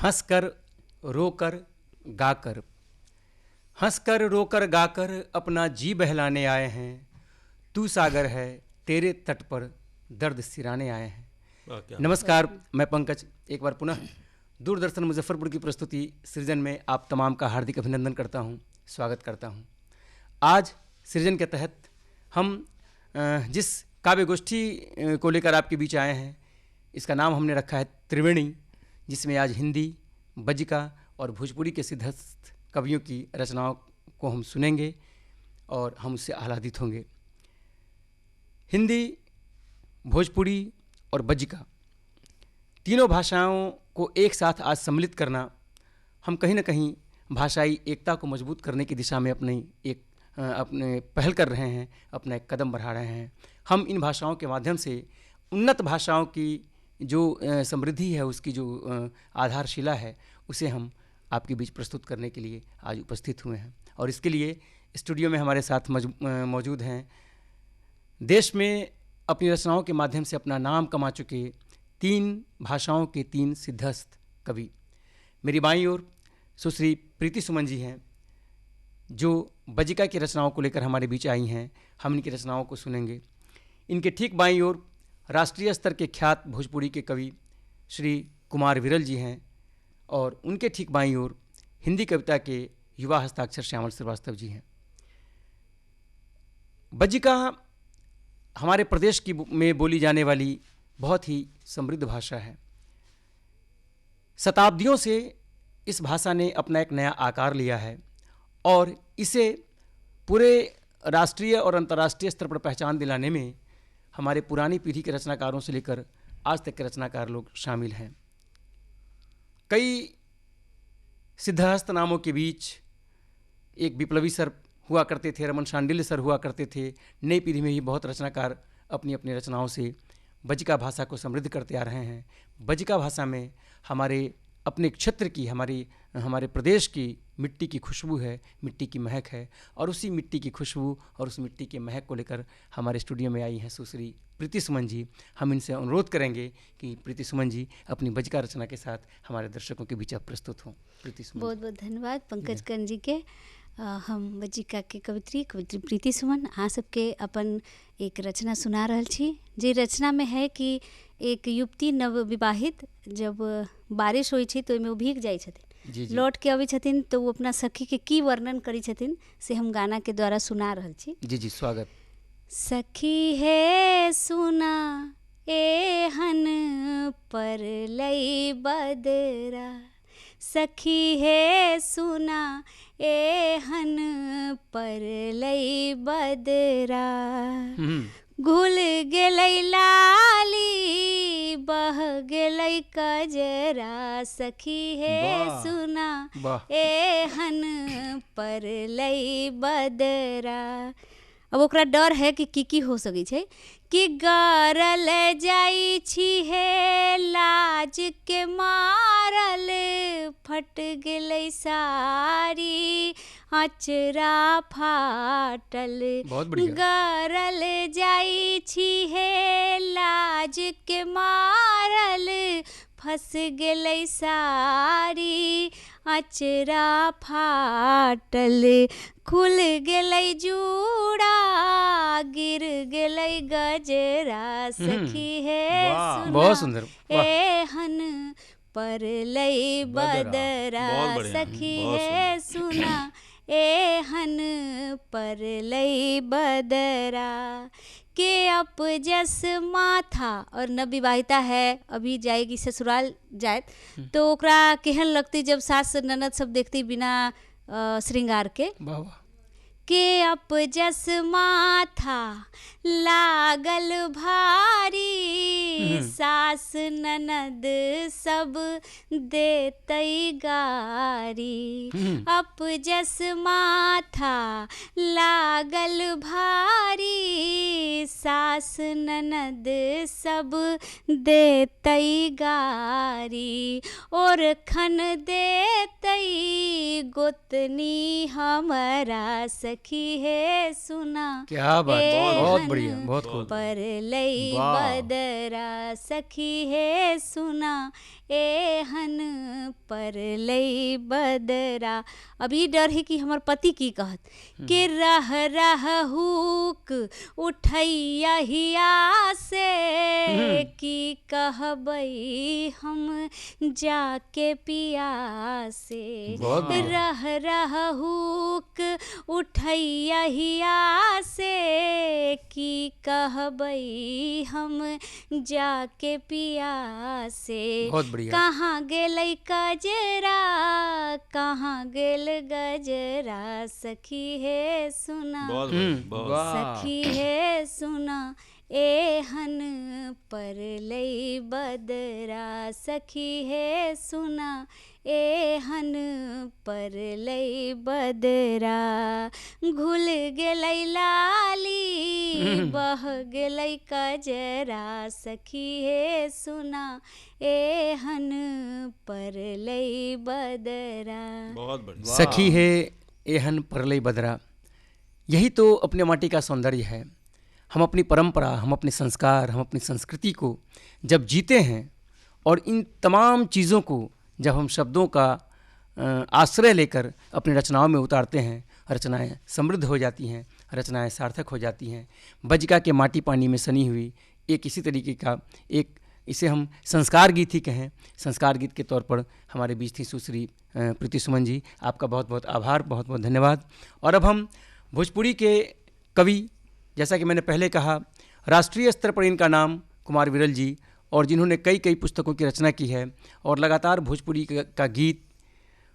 हंसकर रोकर गाकर, हंसकर रोकर गाकर अपना जी बहलाने आए हैं। तू सागर है तेरे तट पर दर्द सिराने आए हैं। नमस्कार, मैं पंकज एक बार पुनः दूरदर्शन मुजफ्फरपुर की प्रस्तुति सृजन में आप तमाम का हार्दिक अभिनंदन करता हूं, स्वागत करता हूं। आज सृजन के तहत हम जिस काव्य गोष्ठी को लेकर आपके बीच आए हैं, इसका नाम हमने रखा है त्रिवेणी, जिसमें आज हिंदी, बज्जिका और भोजपुरी के सिद्धहस्त कवियों की रचनाओं को हम सुनेंगे और हम उससे आह्लादित होंगे। हिंदी, भोजपुरी और बज्जिका तीनों भाषाओं को एक साथ आज सम्मिलित करना, हम कहीं ना कहीं भाषाई एकता को मजबूत करने की दिशा में अपने पहल कर रहे हैं, अपना एक कदम बढ़ा रहे हैं। हम इन भाषाओं के माध्यम से उन्नत भाषाओं की जो समृद्धि है, उसकी जो आधारशिला है, उसे हम आपके बीच प्रस्तुत करने के लिए आज उपस्थित हुए हैं। और इसके लिए स्टूडियो में हमारे साथ मौजूद हैं देश में अपनी रचनाओं के माध्यम से अपना नाम कमा चुके 3 भाषाओं के 3 सिद्धहस्त कवि। मेरी बाईं ओर सुश्री प्रीति सुमन जी हैं, जो बज्जिका की रचनाओं को लेकर हमारे बीच आई हैं। हम इनकी रचनाओं को सुनेंगे। इनके ठीक बाईं ओर राष्ट्रीय स्तर के ख्यात भोजपुरी के कवि श्री कुमार विरल जी हैं और उनके ठीक बाईं ओर हिंदी कविता के युवा हस्ताक्षर श्यामल श्रीवास्तव जी हैं। बज्जिका हमारे प्रदेश में बोली जाने वाली बहुत ही समृद्ध भाषा है। शताब्दियों से इस भाषा ने अपना एक नया आकार लिया है और इसे पूरे राष्ट्रीय और अंतर्राष्ट्रीय स्तर पर पहचान दिलाने में हमारे पुरानी पीढ़ी के रचनाकारों से लेकर आज तक के रचनाकार लोग शामिल हैं। कई सिद्धहस्त नामों के बीच एक विप्लवी सर हुआ करते थे, रमन शांडिल्य सर हुआ करते थे। नई पीढ़ी में ही बहुत रचनाकार अपनी अपनी रचनाओं से बज्जिका भाषा को समृद्ध करते आ रहे हैं। बज्जिका भाषा में हमारे अपने क्षेत्र की, हमारे प्रदेश की मिट्टी की खुशबू है, मिट्टी की महक है, और उसी मिट्टी की खुशबू और उस मिट्टी की महक को लेकर हमारे स्टूडियो में आई हैं सुश्री प्रीति सुमन जी। हम इनसे अनुरोध करेंगे कि प्रीति सुमन जी अपनी बज्जिका रचना के साथ हमारे दर्शकों के बीच आप प्रस्तुत हों। प्रीति सुमन, बहुत बहुत धन्यवाद पंकज कर्ण जी के। हम बज्जिका के कवित्री प्रीति सुमन आ सबके अपन एक रचना सुना रहल छी। जे रचना में है कि एक युवती नवविवाहित जब बारिश होइ छै तो ओहिमे भीग जाइ छथिन, लौट के अबै छथिन तो वो अपना सखी के की वर्णन करी छथिन से हम गाना के द्वारा सुना रहल छी। जी स्वागत। सखी है सुना एहन पर लई बदरा, सखी है सुना एहन पर लई बदरा, घुल गेलै लाली बह गेलै कजरा, सखी है सुना एहन पर लई बदरा। अब ओकरा डर है कि की हो सकै छै कि गारल जाइ छी हे लाज के मारल, फट गेलै सारी अचरा फाटल, गारल जाइ छी हे लाज के मारल, फंस गेलै सारी अचरा फाटल, खुल गेलै जूड़ा गिर गेलै गजरा, सखी है सुना एहन पर लई बदरा, सखी है सुना एहन पर लई बदरा। के अपजस माथा और नवविवाहिता है, अभी जाएगी ससुराल जाए तो ओकरा केहन लगती जब सास ननद सब देखती बिना श्रृंगार के। के अपजस माथा लागल भारी, सास ननद सब देतई गारी, अपजस माथा लागल भारी, सास ननद सब देतई गारी, और खन देतई गोतनी हमारा, सखी है सुना क्या बात, बहुत बढ़िया, बहुत खूब। पर लई बदरा, सखी है सुना एहन पर लई बदरा। अभी डर है कि हमर पति की कहत कि रह रह हुक उठैया हिया से कि कहबै हम जाके पिया से। बहुत बढ़िया। रह रह हुक उठैया हिया से कि कहबै हम जाके पिया से। बहुत बढ़िया। कहाँ गेलै कजरा कहाँ गेल गजरा सखी हे सुना। वाह। सखी हे सुना एहन पर लई बदरा। सखी हे सुना एहन पर लई बदरा। घुल गेलै लाली बह गेलै कजरा। सखी हे सुना एहन पर लई बदरा। बहुत बढ़िया। सखी है एहन परलई बदरा। यही तो अपने माटी का सौंदर्य है। हम अपनी परंपरा, हम अपने संस्कार, हम अपनी संस्कृति को जब जीते हैं और इन तमाम चीज़ों को जब हम शब्दों का आश्रय लेकर अपनी रचनाओं में उतारते हैं, रचनाएं समृद्ध हो जाती हैं, रचनाएं सार्थक हो जाती हैं। बज्जिका के माटी पानी में सनी हुई एक इसी तरीके का एक, इसे हम संस्कार गीत ही कहें। संस्कार गीत के तौर पर हमारे बीच थी सुश्री प्रीति सुमन जी। आपका बहुत बहुत आभार, बहुत बहुत धन्यवाद। और अब हम भोजपुरी के कवि, जैसा कि मैंने पहले कहा, राष्ट्रीय स्तर पर इनका नाम कुमार विरल जी, और जिन्होंने कई कई पुस्तकों की रचना की है और लगातार भोजपुरी का गीत,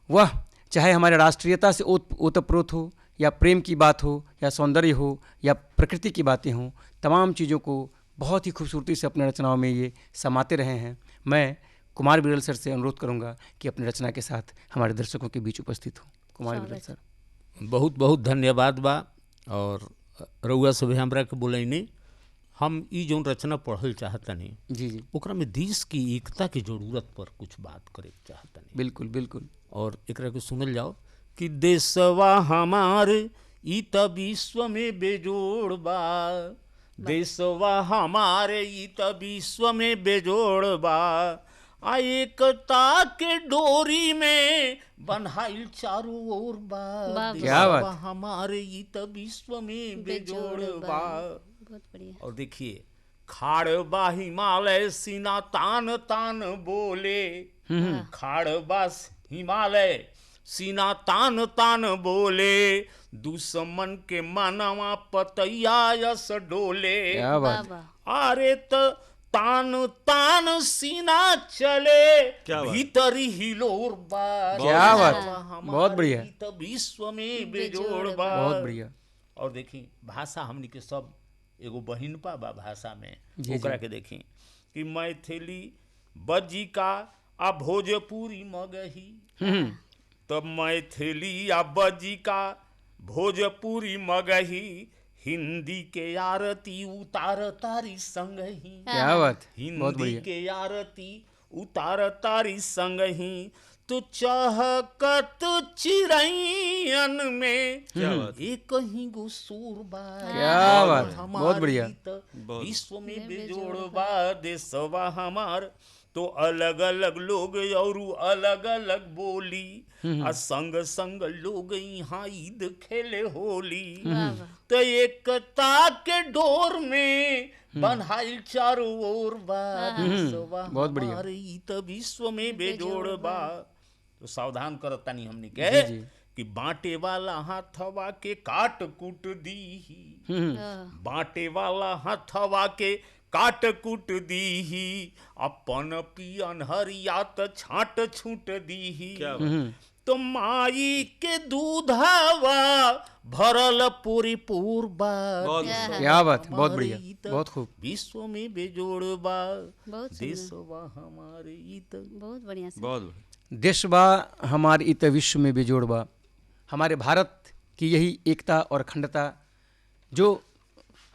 वह चाहे हमारे राष्ट्रीयता से ओतप्रोत हो या प्रेम की बात हो या सौंदर्य हो या प्रकृति की बातें हों, तमाम चीज़ों को बहुत ही खूबसूरती से अपने रचनाओं में ये समाते रहे हैं। मैं कुमार विरल सर से अनुरोध करूंगा कि अपनी रचना के साथ हमारे दर्शकों के बीच उपस्थित हो। कुमार विरल सर। बहुत बहुत धन्यवाद बा। और रउआ सब हमरा के बोलैनी, हम ई जौन रचना पढ़ल चाहतनी जी जी, ओकरा में देश की एकता की जरूरत पर कुछ बात करे चाहतनी। बिल्कुल बिल्कुल। और एकरा के सुनल जाओ कि देशवा हमार ई त विश्व में बेजोड़ बा। देशवा हमारे ई त विश्व में बेजोड़ बा। आ एकता के डोरी में बन्हाइल चारों ओर बा। क्या बात। देशवा हमारे ई त विश्व में बेजोड़ बा। बहुत बढ़िया। और देखिए, खाड़ बा हिमालय सीना तान तान बोले। खाड़ बा हिमालय सीना तान तान बोले। दुश्मन के मनवा पतैया यस डोले। क्या बात। अरे त तान तान सीना चले, भीतरी हिलोर बा। क्या बात, बहुत बढ़िया। त विश्व में बेजोड़ बा। बहुत बढ़िया। और देखी भाषा हमनी के सब एगो बहिनपा बा भाषा में। जी, ओकरा जी। के देखी कि मैथिली बज्जिका आ भोजपुरी मगही। तब मैथिली आ बज्जिका भोजपुरी मगही। हिंदी के आरती उतार तारी संगही। क्या बात, बहुत हिंदी बढ़िया। के आरती उतार तारी संगही। तो चहकत चिड़ैयन में एक ही गो सुर बा। क्या बात, बहुत बढ़िया। विश्व में बेजोड़ बा। देशवा हमार तो अलग अलग लोग और अलग अलग बोली। आ संग संग लोग यहाँ ईद खेले होली। तो एकता के डोर में बन्हाइल चारों ओर बा। देशवा बहुत बढ़िया। हमार ई त विश्व में बेजोड़ बा। तो सावधान करत तनी हमनी के जी, जी। कि बांटे वाला हाथवा के काट कूट दीही। बांटे वाला हाथवा के काट कूट दीही। अपन पियन हरिया त छाट छूट दीही। तो माई के दूधवा भरल पूरी पूर्वा। क्या बात, बहुत बढ़िया, बहुत खूब। विश्व में बेजोड़ बा। बहुत सुंदर। देशवा हमारे ई त बहुत बढ़िया से। बहुत देशबा हमार इत विश्व में बेजोड़बा। हमारे भारत की यही एकता और अखंडता जो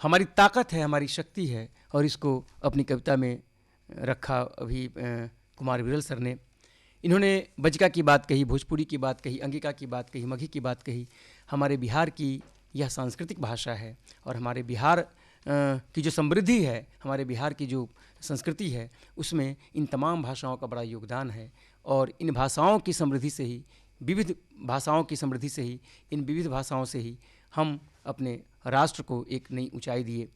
हमारी ताकत है, हमारी शक्ति है, और इसको अपनी कविता में रखा अभी कुमार विरल सर ने। इन्होंने बज्जिका की बात कही, भोजपुरी की बात कही, अंगिका की बात कही, मगही की बात कही। हमारे बिहार की यह सांस्कृतिक भाषा है और हमारे बिहार की जो समृद्धि है, हमारे बिहार की जो संस्कृति है, उसमें इन तमाम भाषाओं का बड़ा योगदान है। और इन भाषाओं की समृद्धि से ही, विविध भाषाओं की समृद्धि से ही, इन विविध भाषाओं से ही हम अपने राष्ट्र को एक नई ऊंचाई दिए।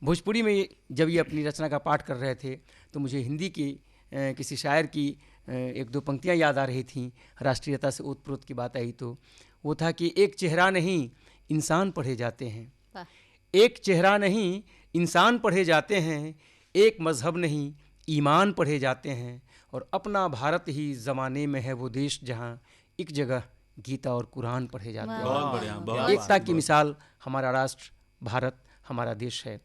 भोजपुरी में जब ये अपनी रचना का पाठ कर रहे थे तो मुझे हिंदी के किसी शायर की एक दो पंक्तियां याद आ रही थीं। राष्ट्रीयता से ओतप्रोत की बात आई तो वो था कि एक चेहरा नहीं इंसान पढ़े जाते हैं, एक चेहरा नहीं इंसान पढ़े जाते हैं, एक मज़हब नहीं ईमान पढ़े जाते हैं, और अपना भारत ही ज़माने में है वो देश जहाँ एक जगह गीता और कुरान पढ़े जाते हैं। बहुत बढ़िया, बहुत एकता की मिसाल हमारा राष्ट्र भारत, हमारा देश है।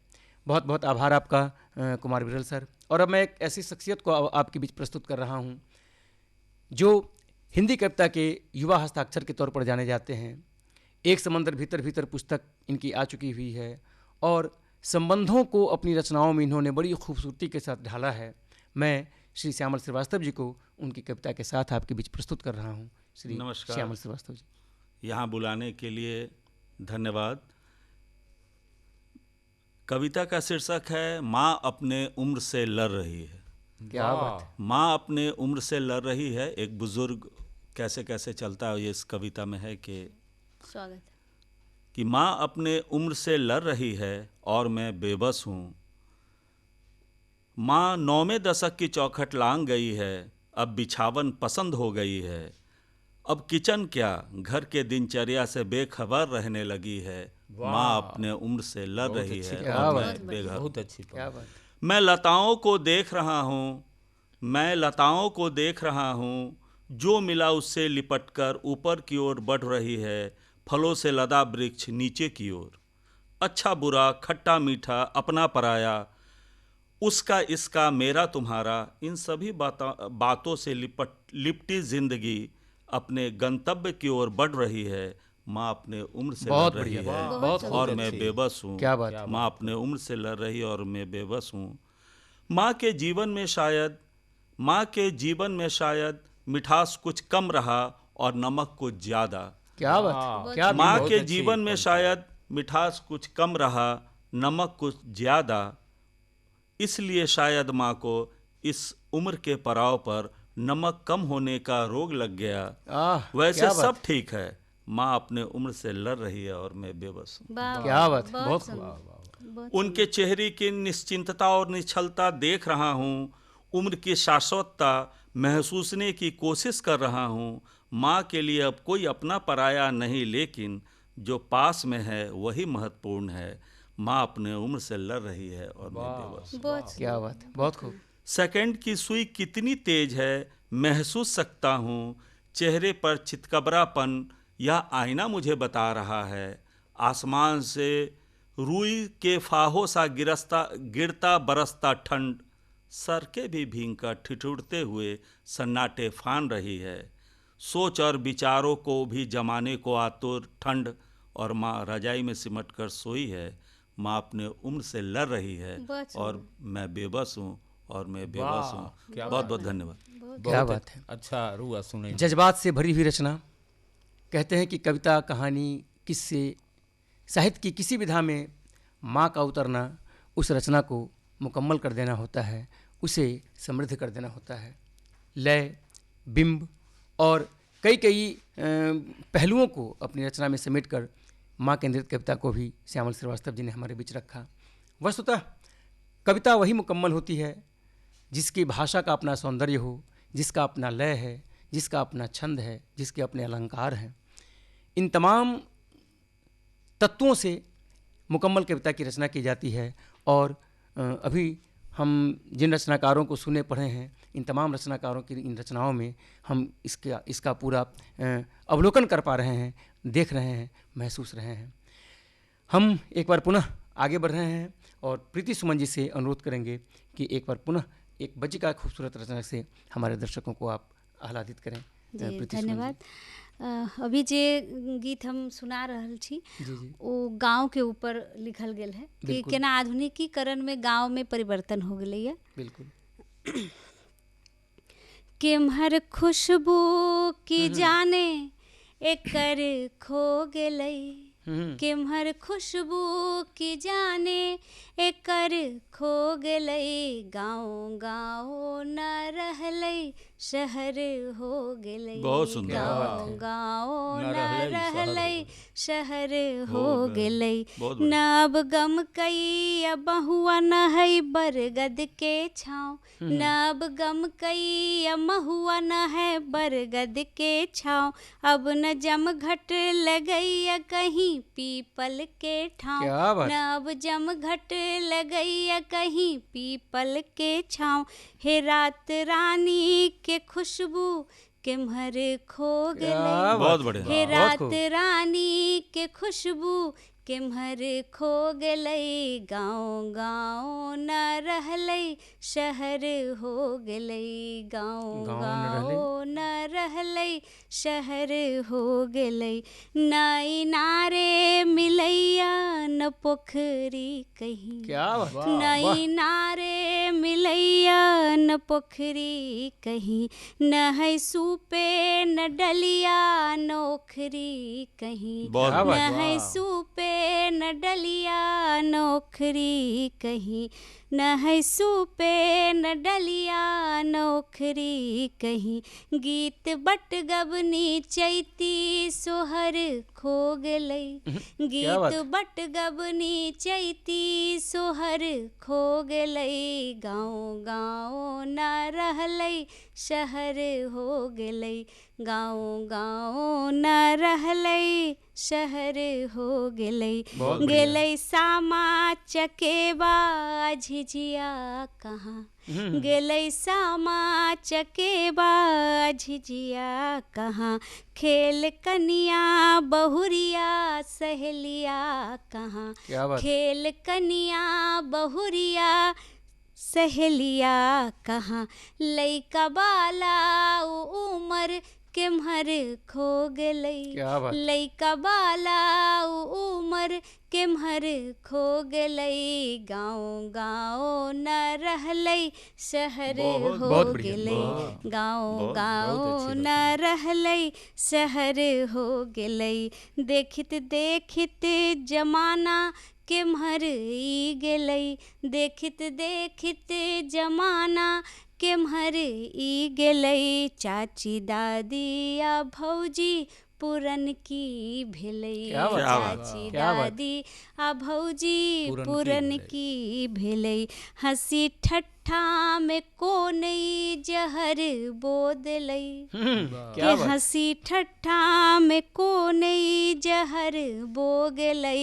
बहुत बहुत आभार आपका कुमार विरल सर। और अब मैं एक ऐसी शख्सियत को आपके बीच प्रस्तुत कर रहा हूँ जो हिंदी कविता के युवा हस्ताक्षर के तौर पर जाने जाते हैं। एक समंदर भीतर भीतर पुस्तक इनकी आ चुकी हुई है और संबंधों को अपनी रचनाओं में इन्होंने बड़ी खूबसूरती के साथ ढाला है। मैं श्री श्यामल श्रीवास्तव जी को उनकी कविता के साथ आपके बीच प्रस्तुत कर रहा हूँ। श्री नमस्कार। श्यामल श्रीवास्तव जी, यहाँ बुलाने के लिए धन्यवाद। कविता का शीर्षक है माँ अपने उम्र से लड़ रही है। क्या बात है। माँ अपने उम्र से लड़ रही है। एक बुजुर्ग कैसे कैसे चलता है ये इस कविता में है कि स्वागत कि माँ अपने उम्र से लड़ रही है और मैं बेबस हूँ। माँ 9वें दशक की चौखट लांग गई है, अब बिछावन पसंद हो गई है। अब किचन क्या घर के दिनचर्या से बेखबर रहने लगी है। माँ अपने उम्र से लड़ रही है क्या और बात मैं बेघर। बहुत अच्छी क्या बात। मैं लताओं को देख रहा हूँ, मैं लताओं को देख रहा हूँ, जो मिला उससे लिपटकर ऊपर की ओर बढ़ रही है। फलों से लदा वृक्ष नीचे की ओर, अच्छा बुरा खट्टा मीठा अपना पराया, उसका इसका मेरा तुम्हारा, इन सभी बातों से लिपटी जिंदगी अपने गंतव्य की ओर बढ़ रही है। माँ अपने उम्र से बहुत लड़ रही बढ़िया, है बहुत और मैं बेबस हूँ। क्या बात है। माँ अपने उम्र से लड़ रही है और मैं बेबस हूँ। माँ के जीवन में शायद, माँ के जीवन में शायद मिठास कुछ कम रहा और नमक कुछ ज़्यादा। क्या बात है। क्या माँ बहुत के अच्छी जीवन में शायद मिठास कुछ कम रहा, नमक कुछ ज़्यादा। इसलिए शायद माँ को इस उम्र के पड़ाव पर नमक कम होने का रोग लग गया। वैसे क्या बात। सब ठीक है, माँ अपने उम्र से लड़ रही है और मैं बेबस हूँ। क्या बात है। बहुत खूब। बहुत उनके चेहरे की निश्चिंतता और निश्चलता देख रहा हूँ, उम्र की शाश्वतता महसूसने की कोशिश कर रहा हूँ। माँ के लिए अब कोई अपना पराया नहीं, लेकिन जो पास में है वही महत्वपूर्ण है। माँ अपने उम्र से लड़ रही है और मैं बेबस हूँ। बहुत क्या बात है। बहुत खूब। सेकंड की सुई कितनी तेज है महसूस सकता हूँ, चेहरे पर चितकबरापन यह आईना मुझे बता रहा है। आसमान से रुई के फाहों सा गिरता बरसता ठंड, सड़कें भी भींकर ठिठुरते हुए सन्नाटे फान रही है। सोच और विचारों को भी जमाने को आतुर ठंड, और माँ रजाई में सिमट कर सोई है। माँ अपने उम्र से लड़ रही है बहुत और मैं बेबस हूँ और मैं बेबस हूँ। क्या बहुत बहुत धन्यवाद। क्या बात है। अच्छा रुआ सुने। जज्बात से भरी हुई रचना। कहते हैं कि कविता, कहानी, किस्से, साहित्य की किसी विधा में माँ का उतरना उस रचना को मुकम्मल कर देना होता है, उसे समृद्ध कर देना होता है। लय, बिंब और कई कई पहलुओं को अपनी रचना में समेटकर माँ केंद्रित कविता को भी श्यामल श्रीवास्तव जी ने हमारे बीच रखा। वस्तुतः कविता वही मुकम्मल होती है जिसकी भाषा का अपना सौंदर्य हो, जिसका अपना लय है, जिसका अपना छंद है, जिसके अपने अलंकार हैं। इन तमाम तत्वों से मुकम्मल कविता की रचना की जाती है। और अभी हम जिन रचनाकारों को सुने पढ़े हैं, इन तमाम रचनाकारों की इन रचनाओं में हम इसका पूरा अवलोकन कर पा रहे हैं, देख रहे हैं, महसूस रहे हैं। हम एक बार पुनः आगे बढ़ रहे हैं और प्रीति सुमन जी से अनुरोध करेंगे कि एक बार पुनः एक बच्ची का खूबसूरत रचना से हमारे दर्शकों को आप आह्लादित करें। जी प्रीति सुमन जी। धन्यवाद। अभी जे गीत हम सुना रहल छी जी जी वो गांव के ऊपर लिखल गेल है कि बिल्कुल। केना आधुनिकीकरण में गांव में परिवर्तन हो गेलै है। बिल्कुल। केम्हर खुशबू की जाने एकर खो गेलै, किम्हर खुशबू की जाने एकर खो गेलै, गाँव गाँव न रहलै शहर हो गेलै, बहुत सुंदर गाँव गाँव न रहलै शहर हो गेलै। बहुत न अब गम कई बहुआ न है बरगद के छाँव, न अब गम कई महुआ न है बरगद के छाँव, अब न जम घट लगैया कहीं पीपल के ठाँव, क्या बात। न अब जम घट लगैया कहीं पीपल के छाँव, हे रात रानी के खुशबू किम्हर खो गेलै, बहुत बढ़िया। हे बहुत रात खूब। रानी के खुशबू किम्हर खो गेलै, गाँव गाँव न रहलै शहर हो गेलै, गाँव गाँव न रहलै शहर हो गेलै। न इनारे मिलैया न पोखरी कहीं, क्या बात। न इनारे मिलैया न पोखरी कहीं, न है सूपे न डलिया न ओखरी कहीं, बहुत न बढ़िया। है सूपे न डलिया न ओखरी कहीं, न है सूपे न डलिया न ओखरी कहीं, गीत बट गबनी चैती सोहर खो गेलै, गीत बट गबनी चैती सोहर खो गेलै, गाँव गाँव न रहलै शहर हो गेलै, गाँव गाँव न रहलै शहर हो गेलै, गेलै सामा चकेबा झिझिया कहाँ, गेलै सामा चकेबा झिझिया कहाँ, खेल कनिया बहुरिया सहेलिया कहाँ, क्या बात। खेल कनिया बहुरिया सहेलिया कहाँ, लइका बाला उमर किम्हर खो गेलै, क्या बात। लइका बाला उमर किम्हर खो गेलै, गाँव गाँव न रहलै शहर हो बहुत बढ़िया। गेलै, गाँव गाँव बहुत अच्छी न रहलै शहर हो गेलै, देखित देखित जमाना किम्हर ई गेलै, देखित देखित जमाना किम्हर ई गेलै, चाची दादी आ भौजी पुरन की भेलै, क्या बात। चाची क्या बात। दादी आ भौजी पुरन की भेलै, हंसी ठट्ठा में कोन ई जहर बो देलै, क्या बात। हंसी ठट्ठा में कोन ई जहर बो गेलै,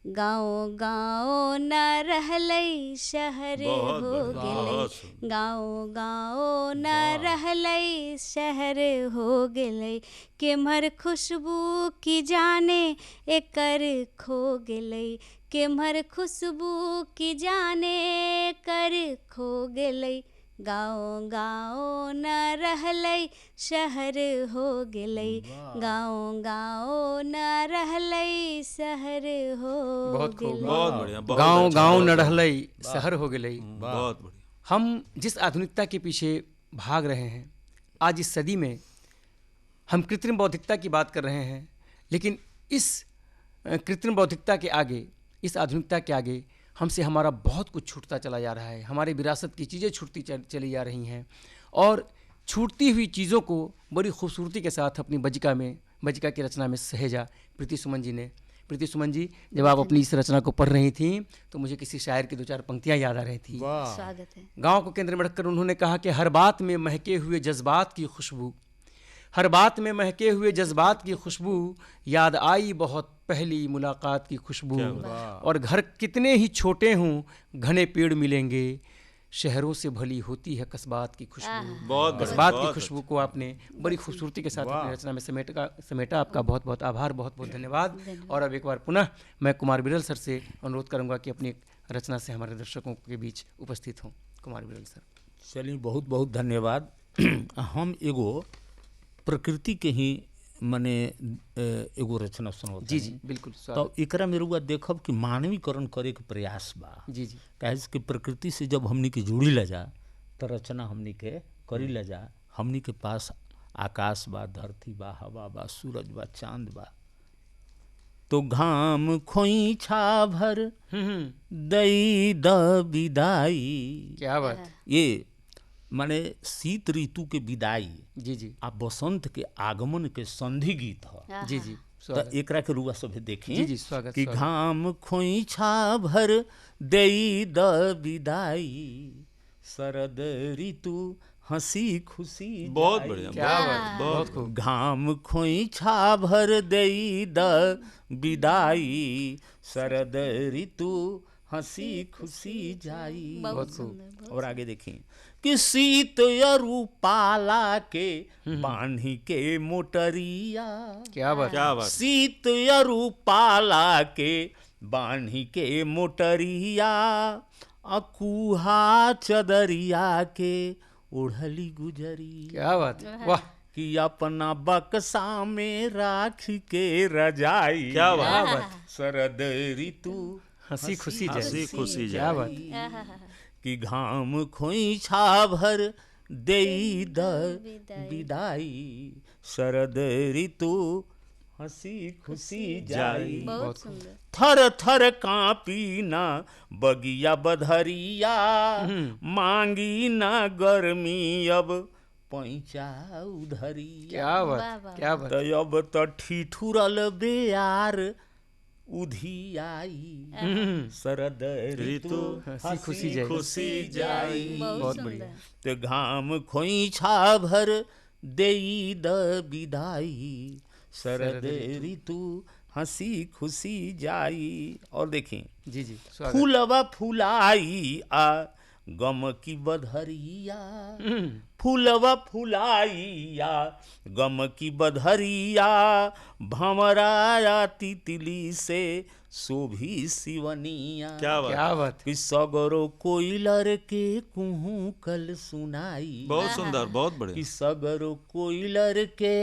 गाँव गाँव न रहलै शहर बहुत हो बढ़िया, गेलै, बहुत सुंदर। गाँव गाँव न रहलै शहर हो गेलै, किम्हर खुशबू की जाने एकर खो गेलै, किम्हर खुशबू की जाने एकर खो गेलै, गाँव गाँव न रहलै शहर हो गेलै, गाँव गाँव न रहलै शहर हो बहुत खूब। गेलै। बहुत बढ़िया। बहुत गाँव अच्छा, गाँव बहुत न अच्छा। रहलै शहर हो गेलै। बहुत बढ़िया। हम जिस आधुनिकता के पीछे भाग रहे हैं आज इस सदी में, हम कृत्रिम बौद्धिकता की बात कर रहे हैं, लेकिन इस कृत्रिम बौद्धिकता के आगे, इस आधुनिकता के आगे हमसे हमारा बहुत कुछ छूटता चला जा रहा है, हमारे विरासत की चीज़ें छूटती चली जा रही हैं, और छूटती हुई चीज़ों को बड़ी खूबसूरती के साथ अपनी बजिका की रचना में सहेजा प्रीति सुमन जी ने। प्रीति सुमन जी, जब आप अपनी इस रचना को पढ़ रही थी तो मुझे किसी शायर की 2-4 पंक्तियां याद आ रही थी। स्वागत है। गांव को केंद्र में रखकर उन्होंने कहा कि हर बात में महके हुए जज्बात की खुशबू, हर बात में महके हुए जज्बात की खुशबू, याद आई बहुत पहली मुलाकात की खुशबू, और घर कितने ही छोटे हों घने पेड़ मिलेंगे, शहरों से भली होती है कस्बात की खुशबू। बहुत बढ़िया, कस्बात की बहुत खुशबू को आपने बड़ी खूबसूरती के साथ अपनी रचना में समेटा। आपका बहुत बहुत आभार, बहुत बहुत धन्यवाद। और अब एक बार पुनः मैं कुमार बिरल सर से अनुरोध करूंगा कि अपनी रचना से हमारे दर्शकों के बीच उपस्थित हों। कुमार बिरल सर। चलिए, बहुत बहुत धन्यवाद। हम एगो प्रकृति के ही मने एगो रचना सुनावत जी जी बिल्कुल तो स्वागत। एकरा में रुआ देखब कि मानवीकरण करे के प्रयास बा। जी जी काहे कि प्रकृति से जब हमनी के जुड़ी ला जा तो रचना हमनी के करी ला जा। हमनी के पास आकाश बा, धरती बा, हवा बा, सूरज बा, चांद बा, तो घाम खोइछा भर दई द विदाई। क्या बात। ये माने शीत ऋतु के विदाई जी जी आ बसंत के आगमन के संधि गीत है। जी जी तो स्वागत। एकरा के रुआ सभे देखी जी जी स्वागत कि स्वागत। घाम खोइछा भर देई द विदाई, शरद ऋतु हंसी खुशी बहुत जाई। बढ़िया, क्या बात, बहुत बहुत खूब। घाम खोइछा भर देई द विदाई, शरद ऋतु हंसी खुशी जाई। बहुत खूब। और आगे देखिए कि शीत यरु पाला के बांधी के मोटरिया। क्या बात। क्या बात। शीत यरु पाला के बांधी के मोटरिया, अकुहा चदरिया के ओढ़ली गुजरी। क्या बात। वाह कि अपना बक्सा में राख के रजाई। क्या बात। क्या बात। शरद ऋतु हंसी खुशी जाए। हंसी खुशी क्या जाए। बात। कि घाम खोइछा भर देई द विदाई, शरद ऋतु हंसी खुशी जाई। बहुत सुंदर। थर थर कांपी ना बगिया बधरिया, मांगी ना गर्मी अब पैंचा उधरिया। क्या वाह, बात। वाह, क्या बात। त अब त ठिठुरल बेयार उधियाई, शरद ऋतु हंसी खुशी जाई। खुशी जाई। बहुत बढ़िया। तो घाम खोइछा भर देई द विदाई, शरद ऋतु हंसी खुशी जाई। और देखें जी जी स्वागत। फूलवा फुलाई आ गम की बधरिया, फूलवा फुलाइया गम की बधरिया, भंवराया तितली से शोभी सिवनिया। क्या बात। क्या बात। कि सगरो कोइलर के कुहू कल सुनाई। बहुत सुंदर, बहुत कि बढ़िया। सगरो कोइलर के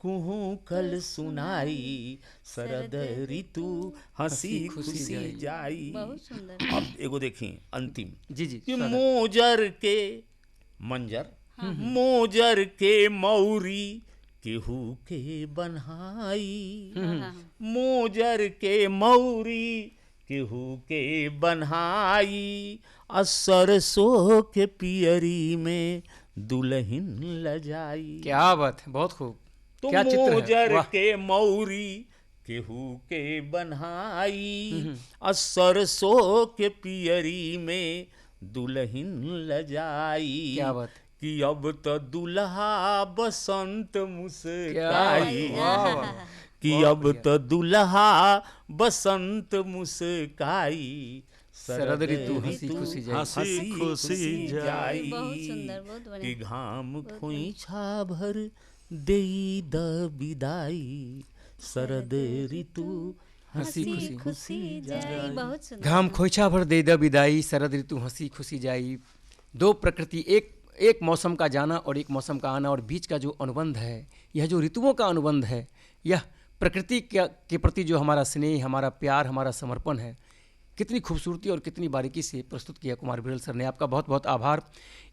कुहू कल सुनाई, शरद ऋतु हंसी खुशी जाई। बहुत सुंदर। अब एगो देखी अंतिम जी जी कि स्वागत। मोजर के मंजर, मोजर के मौरी केहू के बन्हाई, मोजर के मौरी केहू के बन्हाई, आ सरसों के पियरी में दुल्हन लजाई। क्या बात है। बहुत खूब। तो क्या चित्र है। मोजर वाह। के मौरी केहू के बन्हाई, आ सरसों के पियरी में दुल्हन लजाई। क्या बात। कि अब तो दुल्हा बसंत क्या मुस्काई, बात। वाह, वाह। कि बहुत अब बढ़िया। तो दुल्हा बसंत मुस्काई, शरद ऋतु हंसी खुशी जाई। हंसी खुशी जाई। बहुत सुंदर, बहुत कि बढ़िया। घाम खोइछा भर देई द विदाई, शरद ऋतु हंसी हंसी खुशी जाई। बहुत सुंदर। घाम खोइछा भर दे द विदाई, शरद ऋतु हंसी खुशी जाई। दो प्रकृति, एक मौसम का जाना और एक मौसम का आना, और बीच का जो अनुबंध है, यह जो ऋतुओं का अनुबंध है, यह प्रकृति के प्रति जो हमारा स्नेह, हमारा प्यार, हमारा समर्पण है, कितनी खूबसूरती और कितनी बारीकी से प्रस्तुत किया कुमार बिरल सर ने। आपका बहुत बहुत आभार।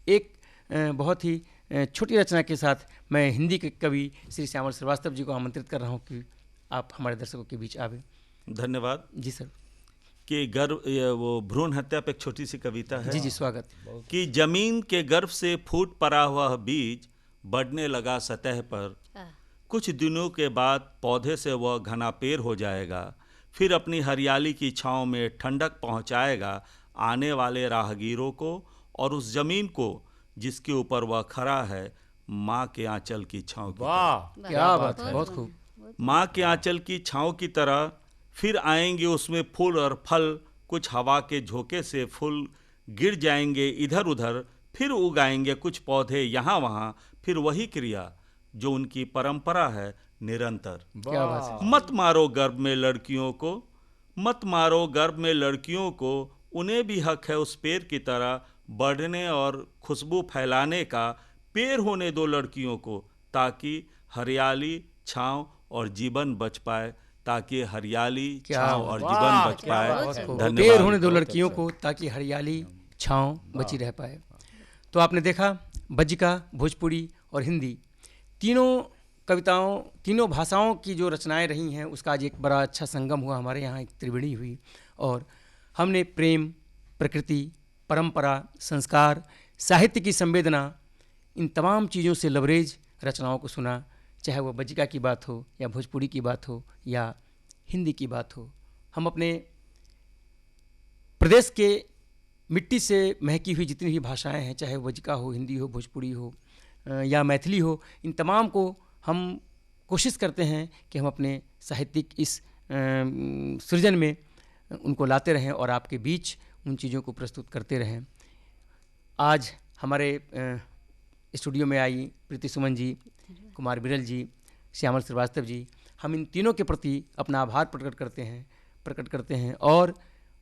एक बहुत ही छोटी रचना के साथ मैं हिंदी के कवि श्री श्यामल श्रीवास्तव जी को आमंत्रित कर रहा हूँ कि आप हमारे दर्शकों के बीच आवे। धन्यवाद। जी सर। कि गर्भ वो भ्रूण हत्या पे एक छोटी सी कविता है। जी जी स्वागत। कि जमीन के गर्भ से फूट पड़ा हुआ बीज बढ़ने लगा सतह पर, कुछ दिनों के बाद पौधे से वह घना पेड़ हो जाएगा, फिर अपनी हरियाली की छांव में ठंडक पहुंचाएगा आने वाले राहगीरों को और उस जमीन को जिसके ऊपर वह खड़ा है, माँ के आंचल की छांव की तरह। वाह क्या बात है। बहुत खूब। माँ के आंचल की छांव की तरह फिर आएंगे उसमें फूल और फल, कुछ हवा के झोंके से फूल गिर जाएंगे इधर उधर, फिर उगाएंगे कुछ पौधे यहाँ वहाँ, फिर वही क्रिया जो उनकी परंपरा है निरंतर। क्या बात है। मत मारो गर्भ में लड़कियों को, मत मारो गर्भ में लड़कियों को, उन्हें भी हक है उस पेड़ की तरह बढ़ने और खुशबू फैलाने का। पेड़ होने दो लड़कियों को ताकि हरियाली, छांव और जीवन बच पाए, ताकि हरियाली, छांव और जीवन बच पाए। धन्यवाद। पेड़ होने दो लड़कियों को ताकि हरियाली, छांव बची रह पाए। तो आपने देखा बज्जिका, भोजपुरी और हिंदी तीनों कविताओं, तीनों भाषाओं की जो रचनाएं रही हैं उसका आज एक बड़ा अच्छा संगम हुआ, हमारे यहाँ एक त्रिवेणी हुई और हमने प्रेम, प्रकृति, परंपरा, संस्कार, साहित्य की संवेदना, इन तमाम चीज़ों से लबरेज रचनाओं को सुना, चाहे वह बज्जिका की बात हो या भोजपुरी की बात हो या हिंदी की बात हो। हम अपने प्रदेश के मिट्टी से महकी हुई जितनी भी भाषाएं हैं, चाहे वो बज्जिका हो, हिंदी हो, भोजपुरी हो या मैथिली हो, इन तमाम को हम कोशिश करते हैं कि हम अपने साहित्यिक इस सृजन में उनको लाते रहें और आपके बीच उन चीज़ों को प्रस्तुत करते रहें। आज हमारे स्टूडियो में आई प्रीति सुमन जी, कुमार बिरल जी, श्यामल श्रीवास्तव जी, हम इन तीनों के प्रति अपना आभार प्रकट करते हैं और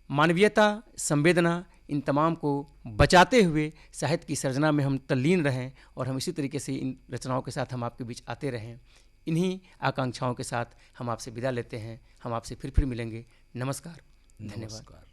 मानवीयता, संवेदना, इन तमाम को बचाते हुए साहित्य की सर्जना में हम तल्लीन रहें और हम इसी तरीके से इन रचनाओं के साथ हम आपके बीच आते रहें। इन्हीं आकांक्षाओं के साथ हम आपसे विदा लेते हैं। हम आपसे फिर मिलेंगे। नमस्कार, धन्यवाद।